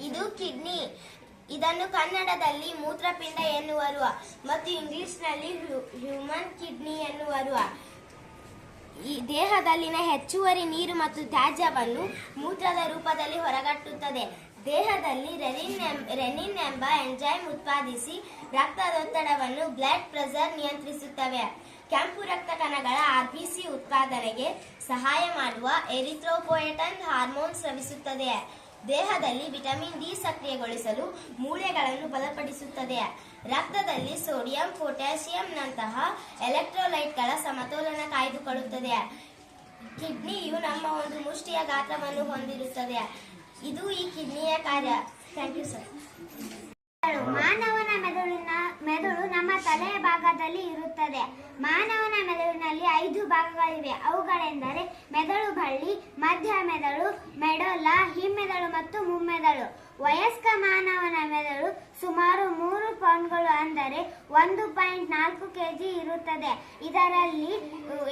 ಇದು ಕಿಡ್ನಿ. ಇದನ್ನು ಕನ್ನಡದಲ್ಲಿ ಮೂತ್ರಪಿಂಡ ಎನ್ನುವರು ಮತ್ತು ಇಂಗ್ಲಿಷ್ನಲ್ಲಿ ಹ್ಯೂಮನ್ ಕಿಡ್ನಿ ಎನ್ನುವರು. ಈ ದೇಹದಲ್ಲಿನ ಹೆಚ್ಚುವರಿ ನೀರು ಮತ್ತು ತ್ಯಾಜ್ಯವನ್ನು ಮೂತ್ರದ ರೂಪದಲ್ಲಿ ಹೊರಗಟ್ಟುತ್ತದೆ. ದೇಹದಲ್ಲಿ ರೆನಿನ್ ಎಂಬ ಎಂಜೈಮ್ ಉತ್ಪಾದಿಸಿ ರಕ್ತದೊತ್ತಡವನ್ನು ಬ್ಲಡ್ ಪ್ರೆಷರ್ ನಿಯಂತ್ರಿಸುತ್ತವೆ. ಕೆಂಪು ರಕ್ತ ಕಣಗಳ ಆರ್ಬಿಸಿ ಉತ್ಪಾದನೆಗೆ ಸಹಾಯ ಮಾಡುವ ಎರಿಥ್ರೋಪೊಯೆಟಿನ್ ಹಾರ್ಮೋನ್ ಸ್ರವಿಸುತ್ತದೆ. ದೇಹದಲ್ಲಿ ವಿಟಮಿನ್ ಡಿ ಸಕ್ರಿಯಗೊಳಿಸಲು ಮೂಳೆಗಳನ್ನು ಬಲಪಡಿಸುತ್ತದೆ. ರಕ್ತದಲ್ಲಿ ಸೋಡಿಯಂ, ಪೊಟ್ಯಾಸಿಯಂನಂತಹ ಎಲೆಕ್ಟ್ರೋಲೈಟ್ಗಳ ಸಮತೋಲನ ಕಾಯ್ದುಕೊಳ್ಳುತ್ತದೆ. ಕಿಡ್ನಿಯು ನಮ್ಮ ಒಂದು ಮುಷ್ಟಿಯ ಗಾತ್ರವನ್ನು ಹೊಂದಿರುತ್ತದೆ. ಇದು ಈ ಕಿಡ್ನಿಯ ಕಾರ್ಯ. Thank you sir. ಮಾನವನ ಮೆದುಳು ನಮ್ಮ ತಲೆಯ ಭಾಗದಲ್ಲಿ ಇರುತ್ತದೆ. ಮಾನವನ ಮೆದುಳಿನಲ್ಲಿ 5 ಭಾಗಗಳಿವೆ. ಅವುಗಳೆಂದರೆ ಮೆದುಳು ಬಳ್ಳಿ, ಮಧ್ಯ ಮೆದುಳು, ಮೆಡೋಲಾ, ಹಿಮ್ಮೆದುಳು ಮತ್ತು ಮುಮ್ಮೆದುಳು. ವಯಸ್ಕ ಮಾನವನ ಮೆದುಳು ಸುಮಾರು 3 ಪೌಂಡ್ಗಳು ಅಂದರೆ 1.4 kg ಇರುತ್ತದೆ. ಇದರಲ್ಲಿ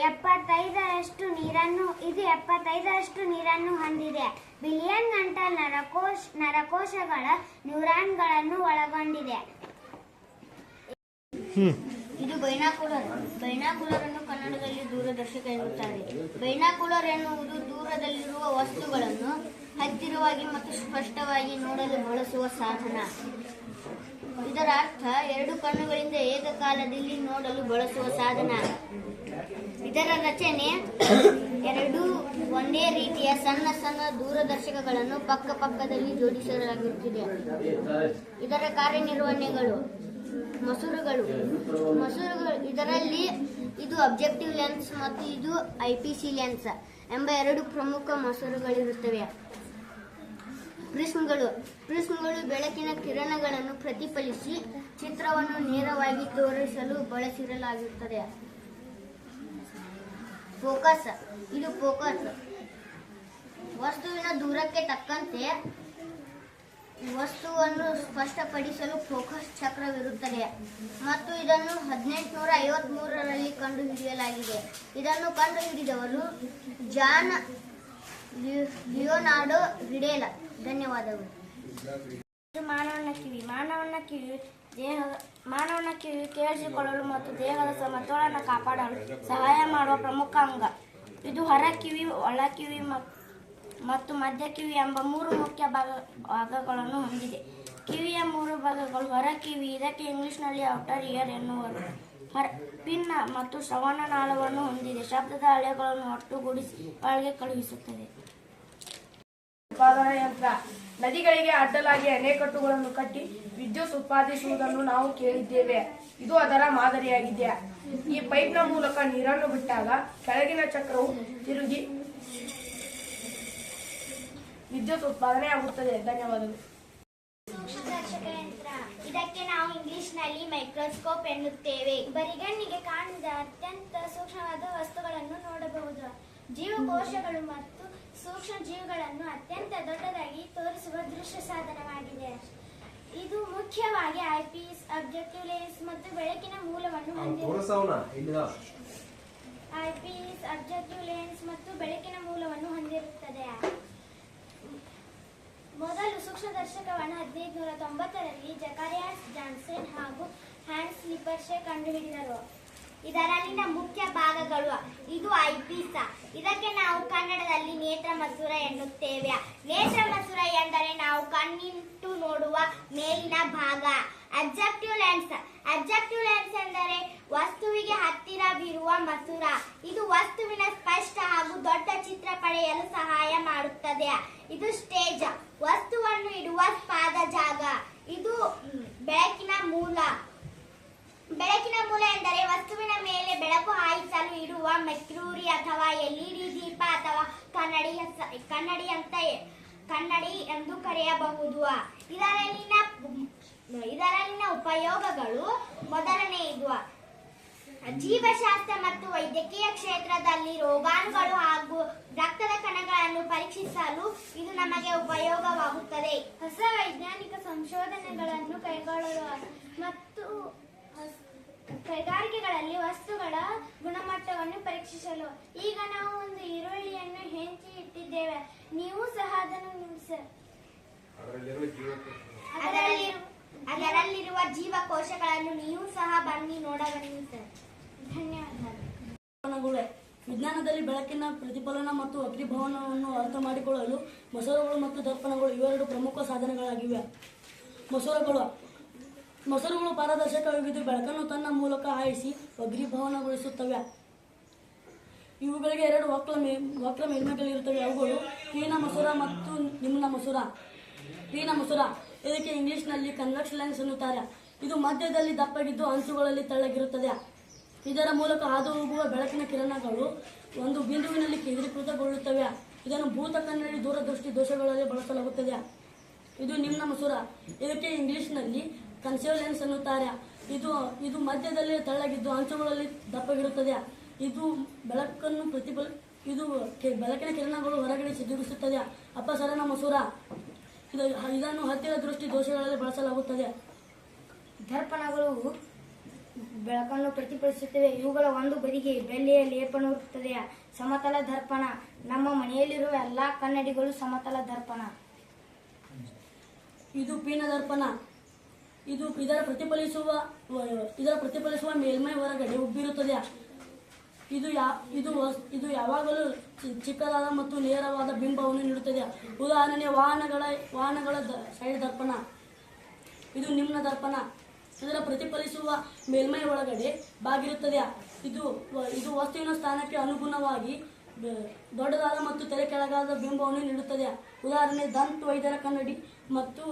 75ರಷ್ಟು ನೀರನ್ನು ಹೊಂದಿದೆ. ಬಿಲಿಯನ್ ಗಂಟಲ್ ನರಕೋಶಗಳ ನ್ಯೂರಾನ್ಗಳನ್ನು ಒಳಗೊಂಡಿದೆ. ಇದು ಬೈನಾಕುಲರ್. ಬೈನಾಕುಲರ್ ಅನ್ನು ಕನ್ನಡದಲ್ಲಿ ದೂರದರ್ಶಕ ಎನ್ನುತ್ತಾರೆ. ಬೈನಾಕುಲರ್ ಎನ್ನುವುದು ದೂರದಲ್ಲಿರುವ ವಸ್ತುಗಳನ್ನು ಹತ್ತಿರವಾಗಿ ಮತ್ತು ಸ್ಪಷ್ಟವಾಗಿ ನೋಡಲು ಬಳಸುವ ಸಾಧನ. ಇದರ ಅರ್ಥ 2 ಕಣ್ಣುಗಳಿಂದ ಏಕಕಾಲದಲ್ಲಿ ನೋಡಲು ಬಳಸುವ ಸಾಧನ. ಇದರ ರಚನೆ 2 ಒಂದೇ ರೀತಿಯ ಸಣ್ಣ ಸಣ್ಣ ದೂರದರ್ಶಕಗಳನ್ನು ಪಕ್ಕದಲ್ಲಿ ಜೋಡಿಸಲಾಗಿರುತ್ತದೆ. ಇದರ ಕಾರ್ಯನಿರ್ವಹಣೆಗಳು ಮಸೂರಗಳು. ಇದರಲ್ಲಿ ಇದು ಅಬ್ಜೆಕ್ಟಿವ್ ಲೆನ್ಸ್ ಮತ್ತು ಇದು ಐಪಿಸಿ ಲೆನ್ಸ್ ಎಂಬ 2 ಪ್ರಮುಖ ಮಸೂರಗಳಿರುತ್ತವೆ. ಪ್ರಿಸ್ಮ್ಗಳು ಬೆಳಕಿನ ಕಿರಣಗಳನ್ನು ಪ್ರತಿಫಲಿಸಿ ಚಿತ್ರವನ್ನು ನೇರವಾಗಿ ತೋರಿಸಲು ಬಳಸಿರಲಾಗುತ್ತದೆ. ಫೋಕಸ್. ವಸ್ತುವಿನ ದೂರಕ್ಕೆ ತಕ್ಕಂತೆ ವಸ್ತುವನ್ನು ಸ್ಪಷ್ಟಪಡಿಸಲು ಫೋಕಸ್ ಚಕ್ರವಿರುತ್ತದೆ ಮತ್ತು ಇದನ್ನು 1853ರಲ್ಲಿ ಕಂಡುಹಿಡಿಯಲಾಗಿದೆ. ಇದನ್ನು ಕಂಡುಹಿಡಿದವರು ಜಾನ್ ಲಿಯೋನಾರ್ಡೋ ರಿಡೇಲ. ಧನ್ಯವಾದಗಳು. ಮಾನವನ ಕಿವಿ ಕೇಳಿಸಿಕೊಳ್ಳಲು ಮತ್ತು ದೇಹದ ಸಮತೋಲನ ಕಾಪಾಡಲು ಸಹಾಯ ಮಾಡುವ ಪ್ರಮುಖ ಅಂಗ. ಇದು ಹೊರ ಕಿವಿ, ಒಳ ಕಿವಿ ಮತ್ತು ಮಧ್ಯ ಕಿವಿ ಎಂಬ 3 ಮುಖ್ಯ ಭಾಗಗಳನ್ನು ಹೊಂದಿದೆ. ಕಿವಿಯ 3 ಭಾಗಗಳು: ಹೊರ ಕಿವಿ, ಇದಕ್ಕೆ ಇಂಗ್ಲಿಷ್ನಲ್ಲಿ ಔಟರ್ ಇಯರ್ ಎನ್ನುವರು, ಪಿನ್ನ ಮತ್ತು ಶ್ರವಣ ನಾಳವನ್ನು ಹೊಂದಿದೆ. ಶಬ್ದದ ಅಲೆಗಳನ್ನು ಒಟ್ಟುಗೂಡಿಸಿ ಒಳಗೆ ಕಳುಹಿಸುತ್ತದೆ. ಉತ್ಪಾದನಾ ಯಂತ್ರ. ನದಿಗಳಿಗೆ ಅಡ್ಡಲಾಗಿ ಅಣೆಕಟ್ಟುಗಳನ್ನು ಕಟ್ಟಿ ವಿದ್ಯುತ್ ಉತ್ಪಾದಿಸುವುದನ್ನು ನಾವು ಕೇಳಿದ್ದೇವೆ. ಇದು ಅದರ ಮಾದರಿಯಾಗಿದೆ. ಈ ಪೈಪ್ನ ಮೂಲಕ ನೀರನ್ನು ಬಿಟ್ಟಾಗ ಕೆಳಗಿನ ಚಕ್ರವು ತಿರುಗಿ ವಿದ್ಯುತ್ ಉತ್ಪಾದನೆ ಆಗುತ್ತದೆ. ಧನ್ಯವಾದಗಳು. ಸೂಕ್ಷ್ಮದರ್ಶಕ ಯಂತ್ರ. ಇದಕ್ಕೆ ನಾವು ಇಂಗ್ಲಿಷ್ನಲ್ಲಿ ಮೈಕ್ರೋಸ್ಕೋಪ್ ಎನ್ನುತ್ತೇವೆ. ಬರಿಗಣ್ಣಿಗೆ ಕಾಣದ ಅತ್ಯಂತ ಸೂಕ್ಷ್ಮವಾದ ವಸ್ತುಗಳನ್ನು ನೋಡಬಹುದು. ಜೀವಕೋಶಗಳು ಮತ್ತು ಸೂಕ್ಷ್ಮ ಜೀವಿಗಳನ್ನು ಅತ್ಯಂತ ದೊಡ್ಡದಾಗಿ ತೋರಿಸುವ ದೃಶ್ಯ ಸಾಧನವಾಗಿದೆ. ಇದು ಮುಖ್ಯವಾಗಿ ಐಪೀಸ್, ಅಬ್ಜೆಕ್ಟಿವ್ ಲೆನ್ಸ್ ಮತ್ತು ಬೆಳಕಿನ ಮೂಲವನ್ನು ಹೊಂದಿರುತ್ತದೆ. ಮೊದಲು ಸೂಕ್ಷ್ಮದರ್ಶಕವನ್ನು 1590ರಲ್ಲಿ ಜಕಾರಿಯಾಸ್ ಜಾನ್ಸನ್ ಹಾಗೂ ಹ್ಯಾನ್ಸ್ ಲಿಪರ್ಷೆ ಕಂಡುಹಿಡಿದರು. ಇದರಲ್ಲಿನ ಮುಖ್ಯ ಭಾಗಗಳು: ಇದು ಐಪೀಸ್. ಇದಕ್ಕೆ ನಾವು ಕನ್ನಡದಲ್ಲಿ ನೇತ್ರ ಮಸೂರ ಎನ್ನುತ್ತೇವೆ. ನೇತ್ರ ಮಸೂರ ಎಂದರೆ ನಾವು ಕಣ್ಣಿಟ್ಟು ನೋಡುವ ಮೇಲಿನ ಭಾಗ. ಅಬ್ಜೆಕ್ಟಿವ್ ಲೆನ್ಸ್ ಎಂದರೆ ವಸ್ತುವಿಗೆ ಹತ್ತಿರವಿರುವ ಮಸೂರ. ಇದು ವಸ್ತುವಿನ ಸ್ಪಷ್ಟ ಹಾಗೂ ದೊಡ್ಡ ಚಿತ್ರ ಪಡೆಯಲು ಸಹಾಯ ಮಾಡುತ್ತದೆ. ಇದು ಸ್ಟೇಜ್, ವಸ್ತುವನ್ನು ಇಡುವ ಪಾದ ಜಾಗ. ಇದು ಬೆಳಕಿನ ಮೂಲ ಎಂದರೆ ವಸ್ತುವಿನ ಮೇಲೆ ಬೆಳಕು ಹಾಯಿಸಲು ಇಡುವ ಮೆರ್ಕ್ಯೂರಿ ಅಥವಾ ಎಲ್ಇಡಿ ದೀಪ ಅಥವಾ ಕನ್ನಡಿ ಎಂದು ಕರೆಯಬಹುದು. ಇದರಲ್ಲಿನ ಉಪಯೋಗಗಳು: ಮೊದಲನೆಯದು, ಜೀವಶಾಸ್ತ್ರ ಮತ್ತು ವೈದ್ಯಕೀಯ ಕ್ಷೇತ್ರದಲ್ಲಿ ರೋಗಾಣುಗಳು ಹಾಗೂ ರಕ್ತದ ಕಣಗಳನ್ನು ಪರೀಕ್ಷಿಸಲು ಇದು ನಮಗೆ ಉಪಯೋಗವಾಗುತ್ತದೆ. ಹೊಸ ವೈಜ್ಞಾನಿಕ ಸಂಶೋಧನೆಗಳನ್ನು ಕೈಗೊಳ್ಳಲು ಮತ್ತು ಕೈಗಾರಿಕೆಗಳಲ್ಲಿ ವಸ್ತುಗಳ ಗುಣಮಟ್ಟವನ್ನು ಪರೀಕ್ಷಿಸಲು. ಈಗ ನಾವು ಒಂದು ಈರುಳ್ಳಿಯನ್ನು ಹೆಂಚಿ ಇಟ್ಟಿದ್ದೇವೆ. ನೀವು ಸಹ ಅದನ್ನು ಅದರಲ್ಲಿರುವ ಜೀವಕೋಶಗಳನ್ನು ನೀವು ಸಹ ಬನ್ನಿ ನೋಡಬನ್ನಿ ಸರ್. ಧನ್ಯವಾದಗಳು. ವಿಜ್ಞಾನದಲ್ಲಿ ಬೆಳಕಿನ ಪ್ರತಿಫಲನ ಮತ್ತು ವಕ್ರೀಭವನವನ್ನು ಅರ್ಥ ಮಾಡಿಕೊಳ್ಳಲು ಮಸೂರಗಳು ಮತ್ತು ದರ್ಪಣಗಳು ಇವೆರಡು ಪ್ರಮುಖ ಸಾಧನಗಳಾಗಿವೆ. ಮಸೂರಗಳು ಪಾರದರ್ಶಕವಾಗಿದ್ದು ಬೆಳಕನ್ನು ತನ್ನ ಮೂಲಕ ಹಾಯಿಸಿ ವಕ್ರೀಭವನಗೊಳಿಸುತ್ತವೆ. ಇವುಗಳಿಗೆ ಎರಡು ವಕ್ರ ಮೇಲ್ಮೈಗಳಿರುತ್ತವೆ. ಅವುಗಳು ಪೀನ ಮಸೂರ ಮತ್ತು ನಿಮ್ನ ಮಸೂರ. ಪೀನ ಮಸೂರ ಇದಕ್ಕೆ ಇಂಗ್ಲಿಷ್ನಲ್ಲಿ ಕನ್ವೆಕ್ಸ್ ಲೆನ್ಸ್ ಎನ್ನುತ್ತಾರೆ. ಇದು ಮಧ್ಯದಲ್ಲಿ ದಪ್ಪಗಿದ್ದು ಅಂಚುಗಳಲ್ಲಿ ತೆಳ್ಳಗಿರುತ್ತದೆ. ಇದರ ಮೂಲಕ ಹಾದು ಹೋಗುವ ಬೆಳಕಿನ ಕಿರಣಗಳು ಒಂದು ಬಿಂದುವಿನಲ್ಲಿ ಕೇಂದ್ರೀಕೃತಗೊಳ್ಳುತ್ತವೆ. ಇದನ್ನು ಭೂತ ಕನ್ನಡಿ ದೂರದೃಷ್ಟಿ ದೋಷಗಳಲ್ಲಿ ಬಳಸಲಾಗುತ್ತದೆ. ಇದು ನಿಮ್ನ ಮಸೂರ ಇದಕ್ಕೆ ಇಂಗ್ಲಿಷ್ನಲ್ಲಿ ಕನ್ಸೇವ್ ಲೆನ್ಸ್ ಎನ್ನುತ್ತಾರೆ. ಇದು ಮಧ್ಯದಲ್ಲಿ ತೆಳ್ಳಗಿದ್ದು ಅಂಚುಗಳಲ್ಲಿ ದಪ್ಪಗಿರುತ್ತದೆ. ಇದು ಬೆಳಕಿನ ಕಿರಣಗಳು ಹೊರಗಡೆ ಸಿದ್ಧಗೊಳಿಸುತ್ತದೆ. ಅಪಸರಣ ಮಸೂರ ಇದನ್ನು ಹತ್ತಿರ ದೃಷ್ಟಿ ದೋಷಗಳಲ್ಲಿ ಬಳಸಲಾಗುತ್ತದೆ. ದರ್ಪಣಗಳು ಬೆಳಕನ್ನು ಪ್ರತಿಫಲಿಸುತ್ತವೆ. ಇವುಗಳ ಒಂದು ಬದಿಗೆ ಬೆಳ್ಳಿಯ ಲೇಪನವಿರುತ್ತದೆ. ಸಮತಲ ದರ್ಪಣ ನಮ್ಮ ಮನೆಯಲ್ಲಿರುವ ಎಲ್ಲಾ ಕನ್ನಡಿಗಳು ಸಮತಲ ದರ್ಪಣ. ಇದು ಪೀನ ದರ್ಪಣ. ಇದರ ಪ್ರತಿಫಲಿಸುವ ಮೇಲ್ಮೈ ಹೊರಗಡೆ ಉಬ್ಬಿರುತ್ತದೆ. ಇದು ಯಾವಾಗಲೂ ಚಿಕ್ಕದಾದ ಮತ್ತು ನೇರವಾದ ಬಿಂಬವನ್ನು ನೀಡುತ್ತದೆ. ಉದಾಹರಣೆ ವಾಹನಗಳ ಸೈಡ್ ದರ್ಪಣ. ಇದು ನಿಮ್ನ ದರ್ಪಣ. ಇದರ ಪ್ರತಿಫಲಿಸುವ ಮೇಲ್ಮೈ ಒಳಗಡೆ ಬಾಗಿರುತ್ತದೆ. ಇದು ವಸ್ತುವಿನ ಸ್ಥಾನಕ್ಕೆ ಅನುಗುಣವಾಗಿ ದೊಡ್ಡದಾದ ಮತ್ತು ತೆರೆ ಕೆಳಗಾದ ಬಿಂಬವನ್ನು ನೀಡುತ್ತದೆ. ಉದಾಹರಣೆ ದಂತ ವೈದ್ಯರ ಕನ್ನಡಿ ಮತ್ತು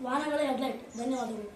ವಾಹನಗಳ ಹೆಡ್ಲೈಟ್. ಧನ್ಯವಾದಗಳು.